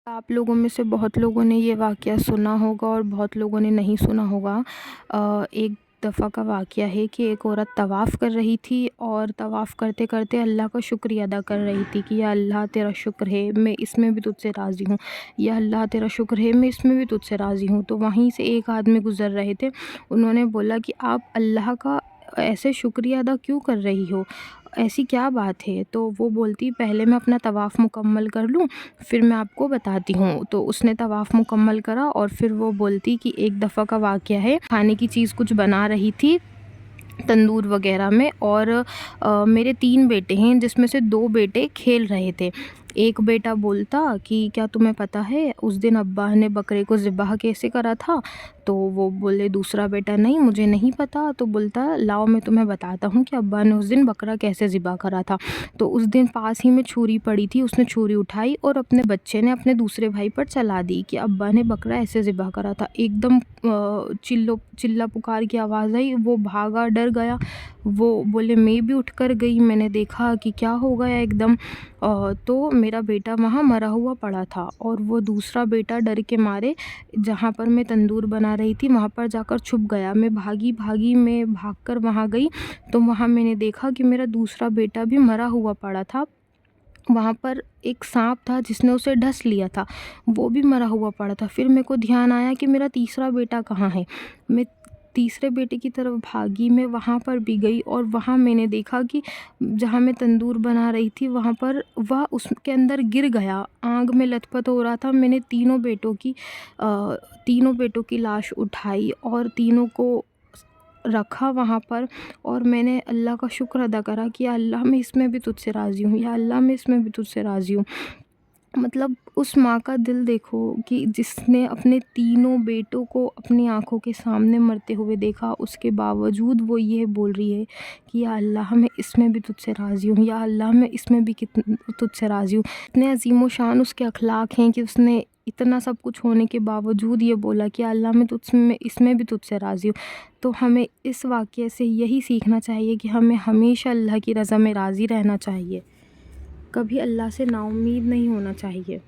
आप लोगों में से बहुत लोगों ने ये वाक़या सुना होगा और बहुत लोगों ने नहीं सुना होगा। एक दफ़ा का वाक़या है कि एक औरत तवाफ़ कर रही थी और तवाफ़ करते-करते अल्लाह का शुक्रिया अदा कर रही थी कि या अल्लाह तेरा शुक्र है, मैं इसमें भी तुझसे राज़ी हूँ। या अल्लाह तेरा शुक्र है, मैं इसमें भी तुझसे राज़ी हूँ। तो वहीं से एक आदमी गुज़र रहे थे। उन्होंने बोला कि आप अल्लाह का ऐसे शुक्रिया अदा क्यों कर रही हो? ऐसी क्या बात है? तो वो बोलती, पहले मैं अपना तवाफ़ मुकम्मल कर लूँ, फिर मैं आपको बताती हूँ। तो उसने तवाफ़ मुकम्मल करा और फिर वो बोलती कि एक दफ़ा का वाक़या है, खाने की चीज़ कुछ बना रही थी तंदूर वग़ैरह में, और मेरे 3 बेटे हैं जिसमें से 2 बेटे खेल रहे थे। एक बेटा बोलता कि क्या तुम्हें पता है उस दिन अब्बा ने बकरे को ज़िबह कैसे करा था? तो वो बोले, दूसरा बेटा, नहीं मुझे नहीं पता। तो बोलता, लाओ मैं तुम्हें बताता हूँ कि अब्बा ने उस दिन बकरा कैसे ज़िबह करा था। तो उस दिन पास ही में छुरी पड़ी थी, उसने छुरी उठाई और अपने बच्चे ने अपने दूसरे भाई पर चला दी कि अब्बा ने बकरा ऐसे ज़िबह करा था। एकदम चिल्ला पुकार की आवाज़ आई, वो भागा, डर गया। वो बोले, मैं भी उठकर गई, मैंने देखा कि क्या हो गया एकदम। तो मेरा बेटा वहाँ मरा हुआ पड़ा था और वो दूसरा बेटा डर के मारे जहाँ पर मैं तंदूर बना रही थी वहाँ पर जाकर छुप गया। मैं मैं भागकर वहाँ गई तो वहाँ मैंने देखा कि मेरा दूसरा बेटा भी मरा हुआ पड़ा था। वहाँ पर एक साँप था जिसने उसे डस लिया था, वो भी मरा हुआ पड़ा था। फिर मेरे को ध्यान आया कि मेरा तीसरा बेटा कहाँ है। मैं तीसरे बेटे की तरफ भागी, मैं वहाँ पर भी गई और वहाँ मैंने देखा कि जहाँ मैं तंदूर बना रही थी वहाँ पर वह उसके अंदर गिर गया, आग में लथपथ हो रहा था। मैंने तीनों बेटों की लाश उठाई और तीनों को रखा वहाँ पर, और मैंने अल्लाह का शुक्र अदा करा कि या अल्लाह मैं इसमें भी तुझसे राज़ी हूँ, या अल्लाह मैं इसमें भी तुझसे राज़ी हूँ। मतलब उस माँ का दिल देखो कि जिसने अपने तीनों बेटों को अपनी आँखों के सामने मरते हुए देखा, उसके बावजूद वो ये बोल रही है कि या अल्लाह मैं इसमें भी तुझसे राज़ी हूँ, या अल्लाह मैं इसमें भी तुझसे राज़ी हूँ। इतने अज़ीम शान उसके अखलाक हैं कि उसने इतना सब कुछ होने के बावजूद ये बोला कि या अल्लाह मैं इसमें भी तुझसे राज़ी हूँ। तो हमें इस वाक़ये से यही सीखना चाहिए कि हमें हमेशा अल्लाह की रज़ा में राज़ी रहना चाहिए। कभी अल्लाह से नाउम्मीद नहीं होना चाहिए।